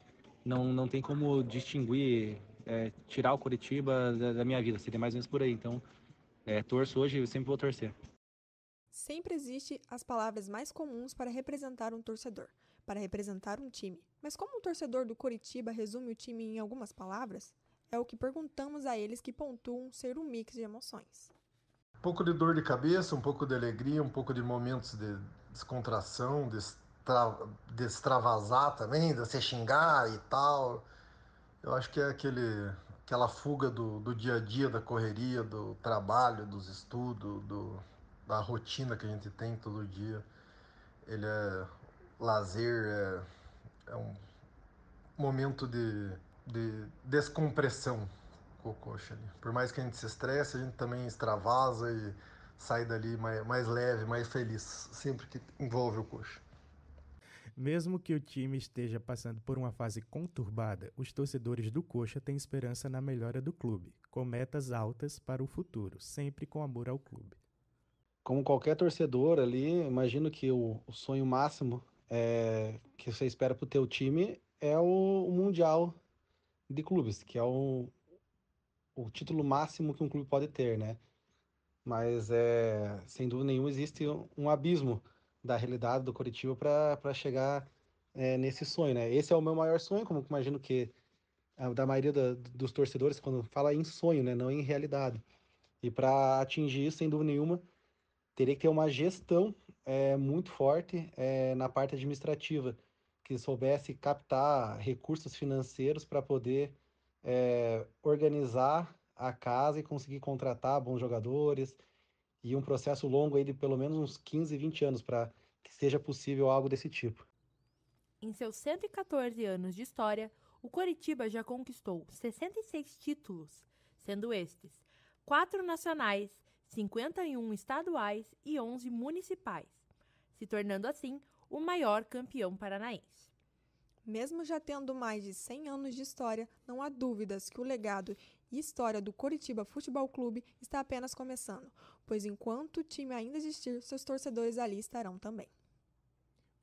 [SPEAKER 8] Não tem como distinguir, tirar o Coritiba da minha vida, seria mais ou menos por aí. Então, torço hoje e sempre vou torcer.
[SPEAKER 23] Sempre existe as palavras mais comuns para representar um torcedor, para representar um time. Mas como um torcedor do Coritiba resume o time em algumas palavras? É o que perguntamos a eles, que pontuam ser um mix de emoções.
[SPEAKER 3] Um pouco de dor de cabeça, um pouco de alegria, um pouco de momentos de descontração, de extravasar também, de se xingar e tal. Eu acho que é aquela fuga do dia a dia, da correria, do trabalho, dos estudos, da rotina que a gente tem todo dia. Ele é lazer, é um momento de descompressão com o coxa ali. Por mais que a gente se estresse, a gente também extravasa e sai dali mais leve, mais feliz, sempre que envolve o coxa.
[SPEAKER 1] Mesmo que o time esteja passando por uma fase conturbada, os torcedores do Coxa têm esperança na melhora do clube, com metas altas para o futuro, sempre com amor ao clube.
[SPEAKER 8] Como qualquer torcedor ali, imagino que o sonho máximo que você espera para o teu time é o Mundial de Clubes, que é o título máximo que um clube pode ter, né? Mas, sem dúvida nenhuma, existe um abismo da realidade do Coritiba para chegar nesse sonho, né? Esse é o meu maior sonho, como imagino que da maioria dos torcedores, quando fala em sonho, né? Não em realidade. E para atingir isso, sem dúvida nenhuma, teria que ter uma gestão muito forte na parte administrativa, que soubesse captar recursos financeiros para poder organizar a casa e conseguir contratar bons jogadores, e um processo longo aí de pelo menos uns 15, 20 anos para que seja possível algo desse tipo.
[SPEAKER 24] Em seus 114 anos de história, o Coritiba já conquistou 66 títulos, sendo estes 4 nacionais, 51 estaduais e 11 municipais, se tornando assim o maior campeão paranaense.
[SPEAKER 23] Mesmo já tendo mais de 100 anos de história, não há dúvidas que o legado e história do Coritiba Futebol Clube está apenas começando, pois enquanto o time ainda existir, seus torcedores ali estarão também.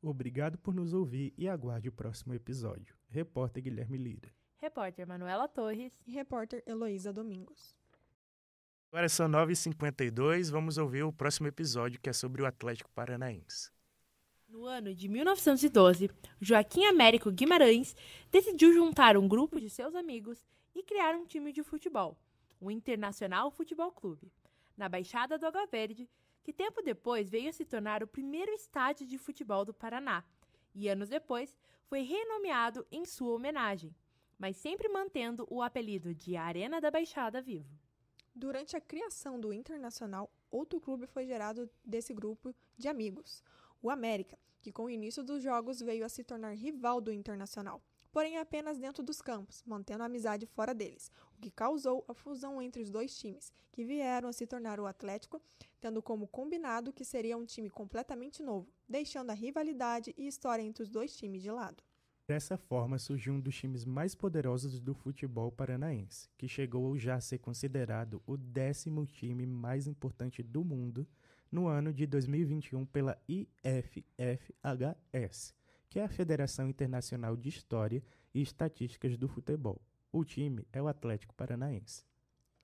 [SPEAKER 1] Obrigado por nos ouvir e aguarde o próximo episódio. Repórter Guilherme Lira.
[SPEAKER 24] Repórter Manuela Torres.
[SPEAKER 23] E repórter Heloísa Domingos.
[SPEAKER 1] Agora são 9h52, vamos ouvir o próximo episódio, que é sobre o Atlético Paranaense.
[SPEAKER 24] No ano de 1912, Joaquim Américo Guimarães decidiu juntar um grupo de seus amigos e criar um time de futebol, o Internacional Futebol Clube, na Baixada do Água Verde, que tempo depois veio a se tornar o primeiro estádio de futebol do Paraná, e anos depois foi renomeado em sua homenagem, mas sempre mantendo o apelido de Arena da Baixada vivo.
[SPEAKER 23] Durante a criação do Internacional, outro clube foi gerado desse grupo de amigos, o América, que com o início dos jogos veio a se tornar rival do Internacional, porém apenas dentro dos campos, mantendo a amizade fora deles, o que causou a fusão entre os dois times, que vieram a se tornar o Atlético, tendo como combinado que seria um time completamente novo, deixando a rivalidade e história entre os dois times de lado.
[SPEAKER 1] Dessa forma, surgiu um dos times mais poderosos do futebol paranaense, que chegou já a ser considerado o 10º time mais importante do mundo no ano de 2021 pela IFFHS, que é a Federação Internacional de História e Estatísticas do Futebol. O time é o Atlético Paranaense.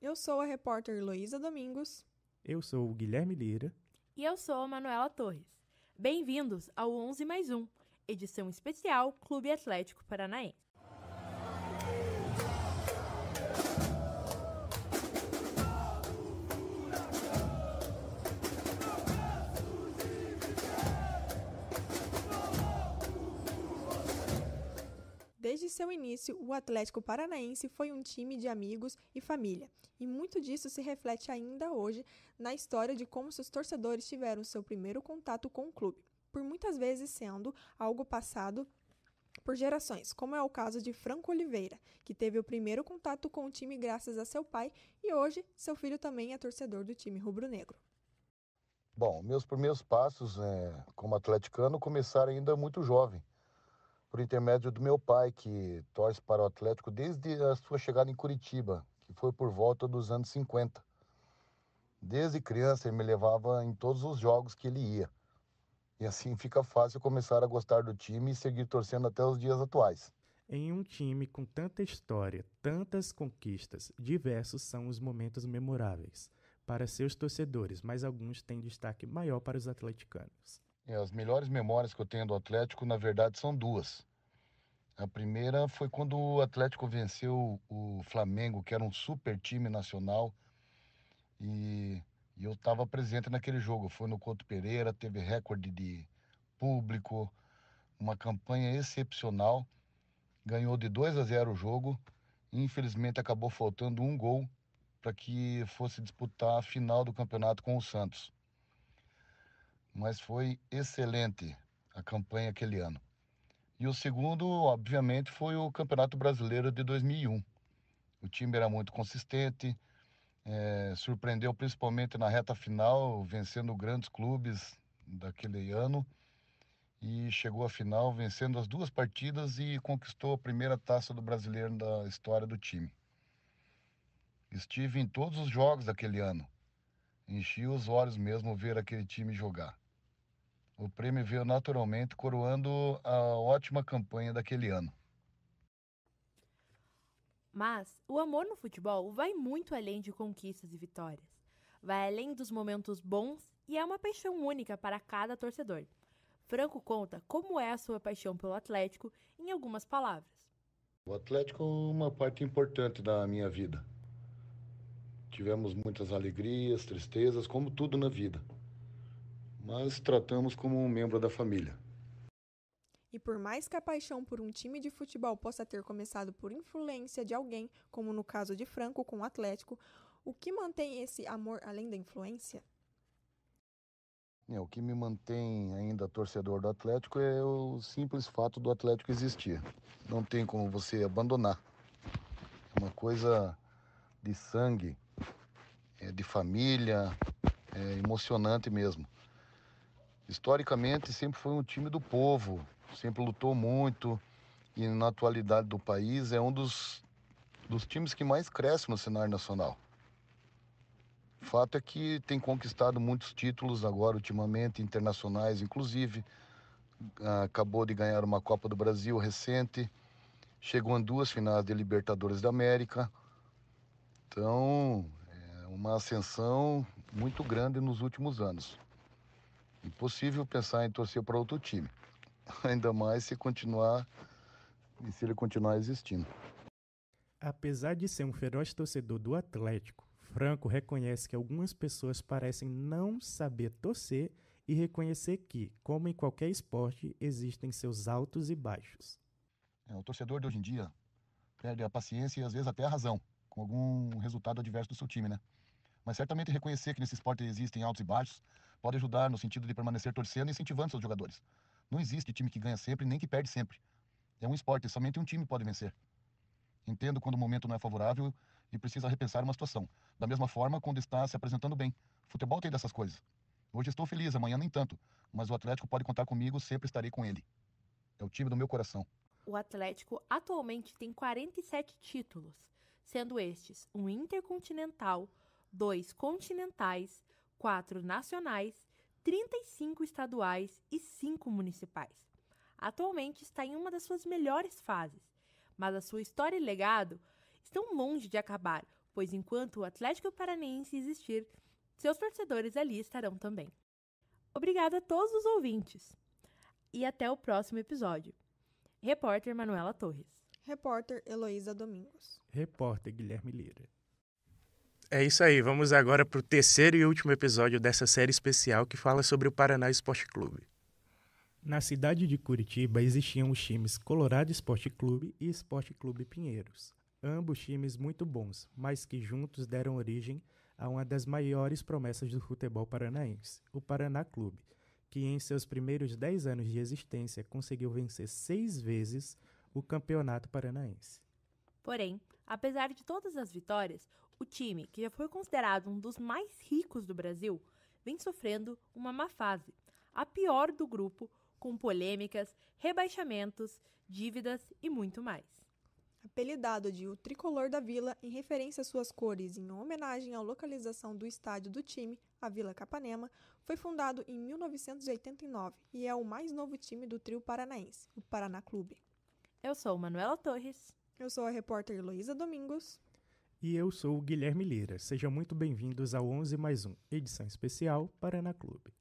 [SPEAKER 23] Eu sou a repórter Heloísa Domingos.
[SPEAKER 1] Eu sou o Guilherme Lira.
[SPEAKER 24] E eu sou a Manuela Torres. Bem-vindos ao 11+1, edição especial Clube Atlético Paranaense.
[SPEAKER 23] Desde seu início, o Atlético Paranaense foi um time de amigos e família, e muito disso se reflete ainda hoje na história de como seus torcedores tiveram seu primeiro contato com o clube, por muitas vezes sendo algo passado por gerações, como é o caso de Franco Oliveira, que teve o primeiro contato com o time graças a seu pai e hoje seu filho também é torcedor do time rubro-negro.
[SPEAKER 6] Bom, meus primeiros passos como atleticano começaram ainda muito jovem, por intermédio do meu pai, que torce para o Atlético desde a sua chegada em Curitiba, que foi por volta dos anos 50. Desde criança ele me levava em todos os jogos que ele ia. E assim fica fácil começar a gostar do time e seguir torcendo até os dias atuais.
[SPEAKER 1] Em um time com tanta história, tantas conquistas, diversos são os momentos memoráveis para seus torcedores, mas alguns têm destaque maior para os atleticanos.
[SPEAKER 6] As melhores memórias que eu tenho do Atlético, na verdade, são duas. A primeira foi quando o Atlético venceu o Flamengo, que era um super time nacional, e eu estava presente naquele jogo. Foi no Couto Pereira, teve recorde de público, uma campanha excepcional, ganhou de 2-0 o jogo, e infelizmente acabou faltando um gol para que fosse disputar a final do campeonato com o Santos. Mas foi excelente a campanha aquele ano. E o segundo, obviamente, foi o Campeonato Brasileiro de 2001. O time era muito consistente, surpreendeu principalmente na reta final, vencendo grandes clubes daquele ano, e chegou à final vencendo as duas partidas e conquistou a primeira taça do Brasileiro da história do time. Estive em todos os jogos daquele ano. Enchi os olhos mesmo ver aquele time jogar. O prêmio veio naturalmente coroando a ótima campanha daquele ano.
[SPEAKER 24] Mas o amor no futebol vai muito além de conquistas e vitórias. Vai além dos momentos bons e é uma paixão única para cada torcedor. Franco conta como é a sua paixão pelo Atlético em algumas palavras.
[SPEAKER 6] O Atlético é uma parte importante da minha vida. Tivemos muitas alegrias, tristezas, como tudo na vida. Mas tratamos como um membro da família.
[SPEAKER 23] E por mais que a paixão por um time de futebol possa ter começado por influência de alguém, como no caso de Franco com o Atlético, o que mantém esse amor além da influência?
[SPEAKER 6] O que me mantém ainda torcedor do Atlético é o simples fato do Atlético existir. Não tem como você abandonar. É uma coisa de sangue, de família, é emocionante mesmo. Historicamente sempre foi um time do povo, sempre lutou muito e na atualidade do país é um dos times que mais cresce no cenário nacional. O fato é que tem conquistado muitos títulos agora ultimamente, internacionais inclusive, acabou de ganhar uma Copa do Brasil recente, chegou em 2 finais de Libertadores da América, então é uma ascensão muito grande nos últimos anos. Impossível pensar em torcer para outro time. Ainda mais se ele continuar existindo.
[SPEAKER 1] Apesar de ser um feroz torcedor do Atlético, Franco reconhece que algumas pessoas parecem não saber torcer e reconhecer que, como em qualquer esporte, existem seus altos e baixos.
[SPEAKER 6] O torcedor de hoje em dia perde a paciência e às vezes até a razão com algum resultado adverso do seu time, né? Mas certamente reconhecer que nesse esporte existem altos e baixos pode ajudar no sentido de permanecer torcendo e incentivando seus jogadores. Não existe time que ganha sempre nem que perde sempre. É um esporte, somente um time pode vencer. Entendo quando o momento não é favorável e precisa repensar uma situação. Da mesma forma, quando está se apresentando bem. Futebol tem dessas coisas. Hoje estou feliz, amanhã nem tanto. Mas o Atlético pode contar comigo, sempre estarei com ele. É o time do meu coração.
[SPEAKER 24] O Atlético atualmente tem 47 títulos, sendo estes um intercontinental, 2 continentais, 4 nacionais, 35 estaduais e 5 municipais. Atualmente está em uma das suas melhores fases, mas a sua história e legado estão longe de acabar, pois enquanto o Atlético Paranaense existir, seus torcedores ali estarão também. Obrigada a todos os ouvintes e até o próximo episódio. Repórter Manuela Torres.
[SPEAKER 23] Repórter Heloísa Domingos.
[SPEAKER 1] Repórter Guilherme Lira. É isso aí, vamos agora para o terceiro e último episódio dessa série especial que fala sobre o Paraná Esporte Clube. Na cidade de Curitiba existiam os times Colorado Esporte Clube e Esporte Clube Pinheiros. Ambos times muito bons, mas que juntos deram origem a uma das maiores promessas do futebol paranaense, o Paraná Clube, que em seus primeiros 10 anos de existência conseguiu vencer 6 vezes o Campeonato Paranaense.
[SPEAKER 24] Porém, apesar de todas as vitórias, o time, que já foi considerado um dos mais ricos do Brasil, vem sofrendo uma má fase, a pior do grupo, com polêmicas, rebaixamentos, dívidas e muito mais.
[SPEAKER 23] Apelidado de o Tricolor da Vila, em referência às suas cores e em homenagem à localização do estádio do time, a Vila Capanema, foi fundado em 1989 e é o mais novo time do trio paranaense, o Paraná Clube.
[SPEAKER 24] Eu sou Manuela Torres.
[SPEAKER 23] Eu sou a repórter Heloísa Domingos.
[SPEAKER 1] E eu sou o Guilherme Lira. Sejam muito bem-vindos ao 11+1, edição especial Paraná Clube.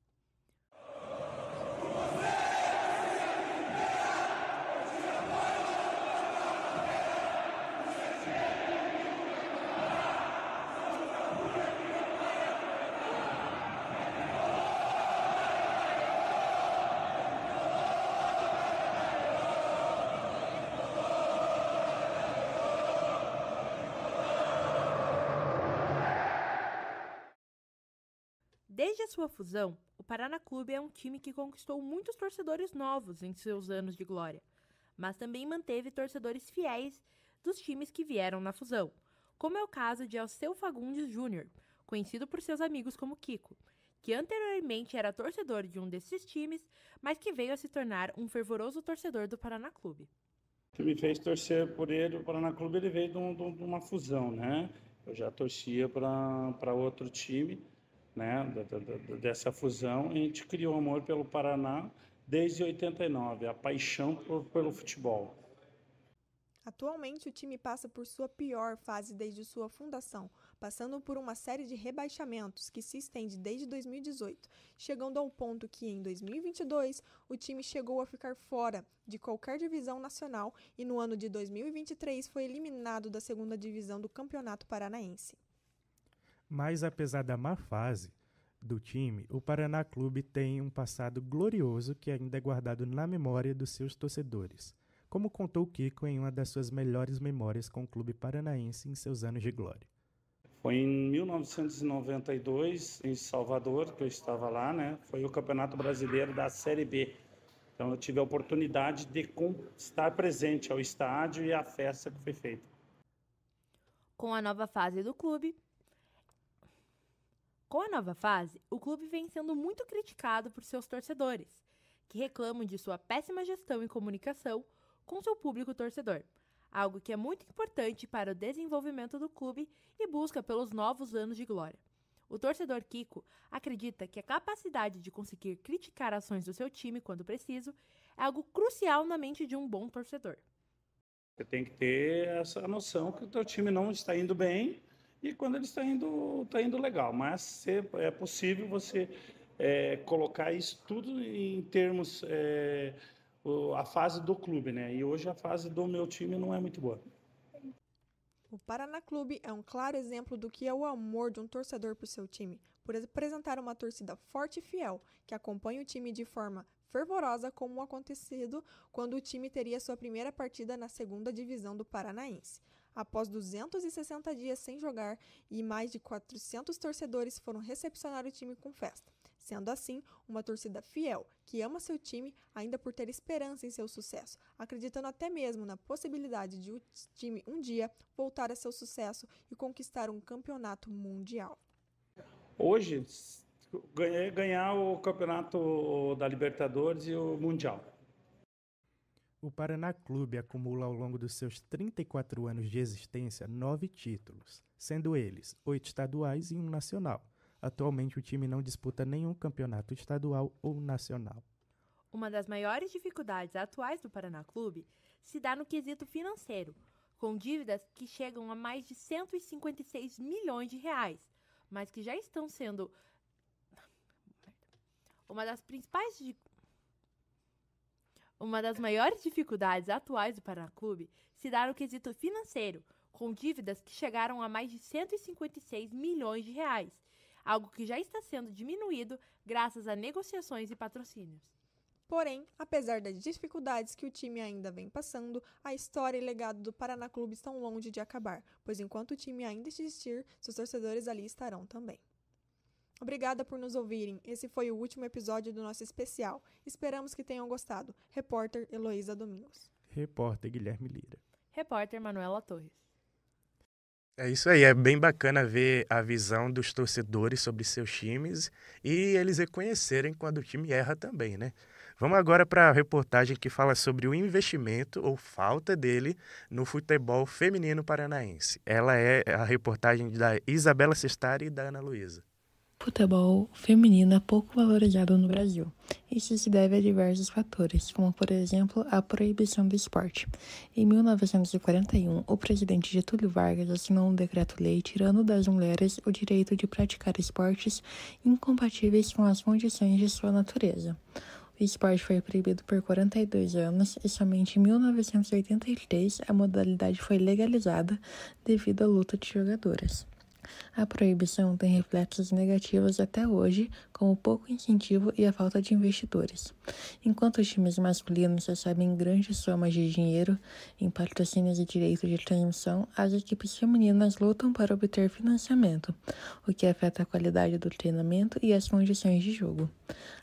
[SPEAKER 24] Desde a sua fusão, o Paraná Clube é um time que conquistou muitos torcedores novos em seus anos de glória, mas também manteve torcedores fiéis dos times que vieram na fusão, como é o caso de Alceu Fagundes Júnior, conhecido por seus amigos como Kiko, que anteriormente era torcedor de um desses times, mas que veio a se tornar um fervoroso torcedor do Paraná Clube.
[SPEAKER 7] O que me fez torcer por ele, o Paraná Clube, ele veio de uma fusão, né? Eu já torcia para outro time, né, dessa fusão, e a gente criou amor pelo Paraná desde 89, a paixão pelo futebol.
[SPEAKER 23] Atualmente, o time passa por sua pior fase desde sua fundação, passando por uma série de rebaixamentos que se estende desde 2018, chegando ao ponto que, em 2022, o time chegou a ficar fora de qualquer divisão nacional e, no ano de 2023, foi eliminado da segunda divisão do Campeonato Paranaense.
[SPEAKER 1] Mas, apesar da má fase do time, o Paraná Clube tem um passado glorioso que ainda é guardado na memória dos seus torcedores, como contou Kiko em uma das suas melhores memórias com o clube paranaense em seus anos de glória.
[SPEAKER 7] Foi em 1992, em Salvador, que eu estava lá, né? Foi o Campeonato Brasileiro da Série B. Então eu tive a oportunidade de estar presente ao estádio e à festa que foi feita.
[SPEAKER 24] Com a nova fase, o clube vem sendo muito criticado por seus torcedores, que reclamam de sua péssima gestão e comunicação com seu público torcedor, algo que é muito importante para o desenvolvimento do clube e busca pelos novos anos de glória. O torcedor Kiko acredita que a capacidade de conseguir criticar ações do seu time quando preciso é algo crucial na mente de um bom torcedor.
[SPEAKER 7] Você tem que ter essa noção que o teu time não está indo bem, e quando ele está indo legal, mas é possível você colocar isso tudo em termos a fase do clube, né? E hoje a fase do meu time não é muito boa.
[SPEAKER 23] O Paraná Clube é um claro exemplo do que é o amor de um torcedor por seu time, por apresentar uma torcida forte e fiel, que acompanha o time de forma fervorosa, como acontecido quando o time teria sua primeira partida na segunda divisão do Paranaense. Após 260 dias sem jogar e mais de 400 torcedores foram recepcionar o time com festa. Sendo assim, uma torcida fiel, que ama seu time ainda por ter esperança em seu sucesso, acreditando até mesmo na possibilidade de o time um dia voltar a seu sucesso e conquistar um campeonato mundial.
[SPEAKER 7] Hoje, ganhar o campeonato da Libertadores e o Mundial.
[SPEAKER 1] O Paraná Clube acumula ao longo dos seus 34 anos de existência 9 títulos, sendo eles 8 estaduais e 1 nacional. Atualmente o time não disputa nenhum campeonato estadual ou nacional.
[SPEAKER 24] Uma das maiores dificuldades atuais do Paraná Clube se dá no quesito financeiro, com dívidas que chegam a mais de 156 milhões de reais, mas que já estão sendo... Uma das maiores dificuldades atuais do Paraná Clube se dá no quesito financeiro, com dívidas que chegaram a mais de 156 milhões de reais, algo que já está sendo diminuído graças a negociações e patrocínios.
[SPEAKER 23] Porém, apesar das dificuldades que o time ainda vem passando, a história e legado do Paraná Clube estão longe de acabar, pois enquanto o time ainda existir, seus torcedores ali estarão também. Obrigada por nos ouvirem. Esse foi o último episódio do nosso especial. Esperamos que tenham gostado. Repórter Heloísa Domingos.
[SPEAKER 1] Repórter Guilherme Lira.
[SPEAKER 24] Repórter Manuela Torres.
[SPEAKER 1] É isso aí, é bem bacana ver a visão dos torcedores sobre seus times e eles reconhecerem quando o time erra também, né? Vamos agora para a reportagem que fala sobre o investimento ou falta dele no futebol feminino paranaense. Ela é a reportagem da Isabela Sestari e da Ana Luísa.
[SPEAKER 2] Futebol feminino é pouco valorizado no Brasil. Isso se deve a diversos fatores, como, por exemplo, a proibição do esporte. Em 1941, o presidente Getúlio Vargas assinou um decreto-lei tirando das mulheres o direito de praticar esportes incompatíveis com as condições de sua natureza. O esporte foi proibido por 42 anos e somente em 1983 a modalidade foi legalizada devido à luta de jogadoras. A proibição tem reflexos negativos até hoje, como o pouco incentivo e a falta de investidores. Enquanto os times masculinos recebem grandes somas de dinheiro em patrocínios e direito de transmissão, as equipes femininas lutam para obter financiamento, o que afeta a qualidade do treinamento e as condições de jogo.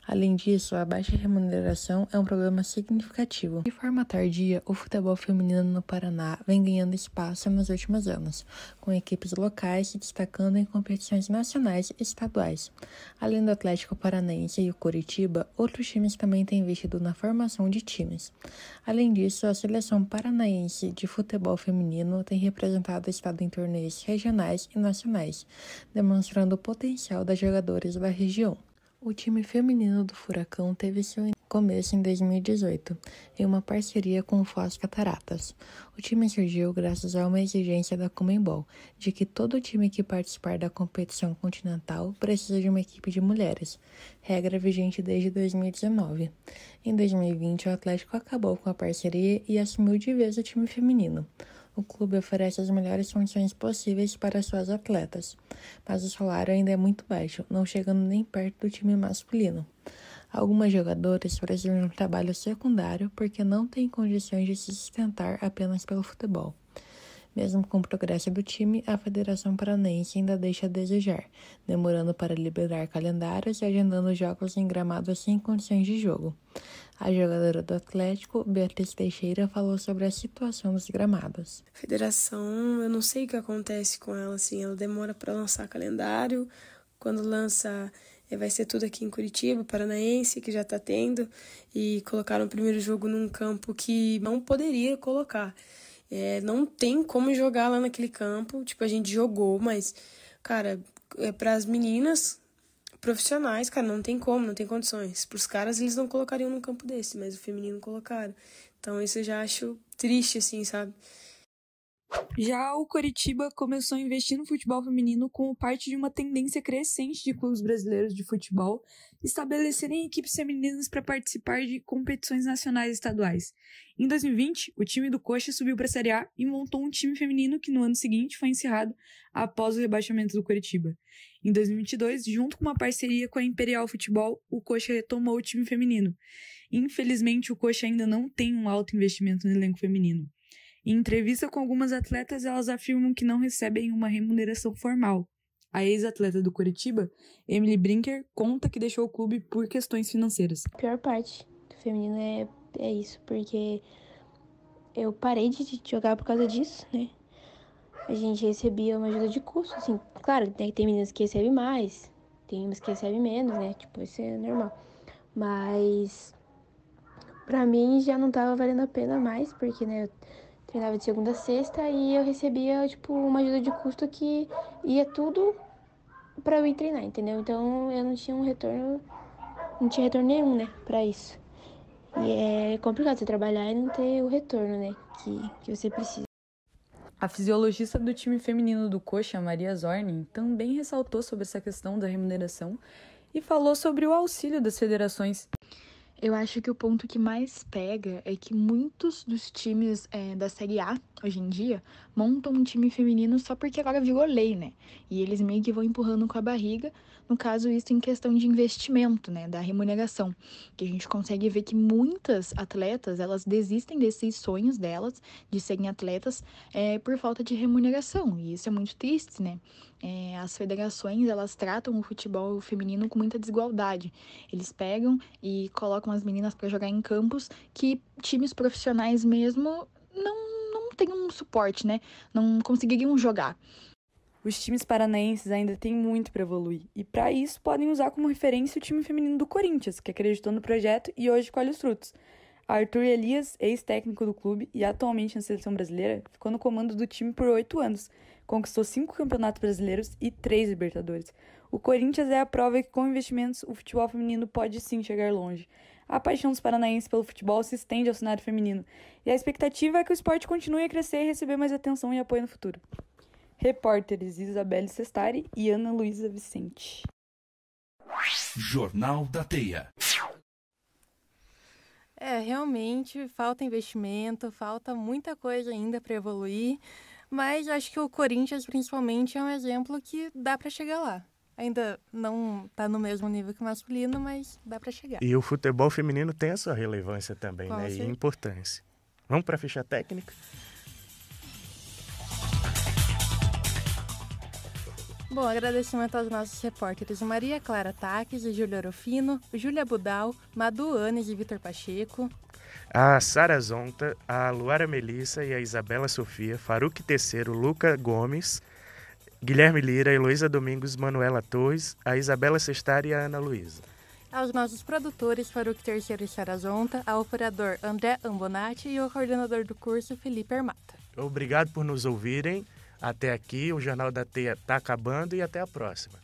[SPEAKER 2] Além disso, a baixa remuneração é um problema significativo. De forma tardia, o futebol feminino no Paraná vem ganhando espaço nos últimos anos, com equipes locais se destacando em competições nacionais e estaduais. Além do Atlético Paranaense e o Coritiba, outros times também têm investido na formação de times. Além disso, a seleção paranaense de futebol feminino tem representado o estado em torneios regionais e nacionais, demonstrando o potencial das jogadoras da região. O time feminino do Furacão teve seu começo em 2018, em uma parceria com o Foz Cataratas. O time surgiu graças a uma exigência da Conmebol, de que todo time que participar da competição continental precisa de uma equipe de mulheres, regra vigente desde 2019. Em 2020, o Atlético acabou com a parceria e assumiu de vez o time feminino. O clube oferece as melhores condições possíveis para suas atletas, mas o salário ainda é muito baixo, não chegando nem perto do time masculino. Algumas jogadoras precisam de um trabalho secundário porque não têm condições de se sustentar apenas pelo futebol. Mesmo com o progresso do time, a Federação Paranaense ainda deixa a desejar, demorando para liberar calendários e agendando jogos em gramados sem condições de jogo. A jogadora do Atlético, Beatriz Teixeira, falou sobre a situação dos gramados.
[SPEAKER 9] A federação, eu não sei o que acontece com ela, assim, ela demora para lançar calendário, quando lança vai ser tudo aqui em Curitiba, Paranaense, que já está tendo, e colocaram o primeiro jogo num campo que não poderia colocar. Não tem como jogar lá naquele campo, tipo, a gente jogou, mas, cara, para as meninas profissionais, cara, não tem como, não tem condições. Para os caras, eles não colocariam num campo desse, mas o feminino colocaram. Então, isso eu já acho triste, assim, sabe?
[SPEAKER 10] Já o Coritiba começou a investir no futebol feminino como parte de uma tendência crescente de clubes brasileiros de futebol estabelecerem equipes femininas para participar de competições nacionais e estaduais. Em 2020, o time do Coxa subiu para a Série A e montou um time feminino que no ano seguinte foi encerrado após o rebaixamento do Coritiba. Em 2022, junto com uma parceria com a Imperial Futebol, o Coxa retomou o time feminino. Infelizmente, o Coxa ainda não tem um alto investimento no elenco feminino. Em entrevista com algumas atletas, elas afirmam que não recebem uma remuneração formal. A ex-atleta do Coritiba, Emily Brinker, conta que deixou o clube por questões financeiras.
[SPEAKER 12] A pior parte do feminino é isso, porque eu parei de jogar por causa disso, né? A gente recebia uma ajuda de custo, assim. Claro, tem meninas que recebem mais, tem umas que recebem menos, né? Tipo, isso é normal. Mas pra mim já não tava valendo a pena mais, porque, né, eu treinava de segunda a sexta e eu recebia, tipo, uma ajuda de custo que ia tudo pra eu ir treinar, entendeu? Então eu não tinha retorno nenhum, né, pra isso. E é complicado você trabalhar e não ter o retorno, né, que você precisa.
[SPEAKER 10] A fisiologista do time feminino do Coxa, Maria Zornin, também ressaltou sobre essa questão da remuneração e falou sobre o auxílio das federações.
[SPEAKER 13] Eu acho que o ponto que mais pega é que muitos dos times da Série A, hoje em dia, montam um time feminino só porque agora virou lei, né? E eles meio que vão empurrando com a barriga, no caso isso em questão de investimento, né? Da remuneração. Que a gente consegue ver que muitas atletas, elas desistem desses sonhos delas, de serem atletas, por falta de remuneração. E isso é muito triste, né? As federações, elas tratam o futebol feminino com muita desigualdade. Eles pegam e colocam as meninas para jogar em campos que times profissionais mesmo não têm um suporte, né? Não conseguiriam jogar.
[SPEAKER 10] Os times paranaenses ainda têm muito para evoluir e para isso podem usar como referência o time feminino do Corinthians, que acreditou no projeto e hoje colhe os frutos. Arthur Elias, ex-técnico do clube e atualmente na seleção brasileira, ficou no comando do time por 8 anos. Conquistou 5 campeonatos brasileiros e 3 Libertadores. O Corinthians é a prova que, com investimentos, o futebol feminino pode sim chegar longe. A paixão dos paranaenses pelo futebol se estende ao cenário feminino, e a expectativa é que o esporte continue a crescer e receber mais atenção e apoio no futuro. Repórteres Isabelle Sestari e Ana Luísa Vicente.
[SPEAKER 15] Jornal da Teia.
[SPEAKER 2] Realmente falta investimento, falta muita coisa ainda para evoluir, mas acho que o Corinthians, principalmente, é um exemplo que dá para chegar lá. Ainda não está no mesmo nível que o masculino, mas dá para chegar.
[SPEAKER 1] E o futebol feminino tem a sua relevância também, né? E importância. Vamos para a ficha técnica?
[SPEAKER 2] Bom, agradecimento aos nossos repórteres Maria Clara Taques e Júlia Orofino, Júlia Budal, Madu Anes e Vitor Pacheco,
[SPEAKER 1] a Sara Zonta, a Luara Melissa e a Isabela Sofia, Faruque Terceiro, Luca Gomes, Guilherme Lira, Heloísa Domingos, Manuela Torres, a Isabela Sestari e a Ana Luísa.
[SPEAKER 2] Aos nossos produtores Faruque Terceiro e Sara Zonta, ao operador André Ambonati e ao coordenador do curso Felipe Armata.
[SPEAKER 1] Obrigado por nos ouvirem. Até aqui, o Jornal da Teia está acabando e até a próxima.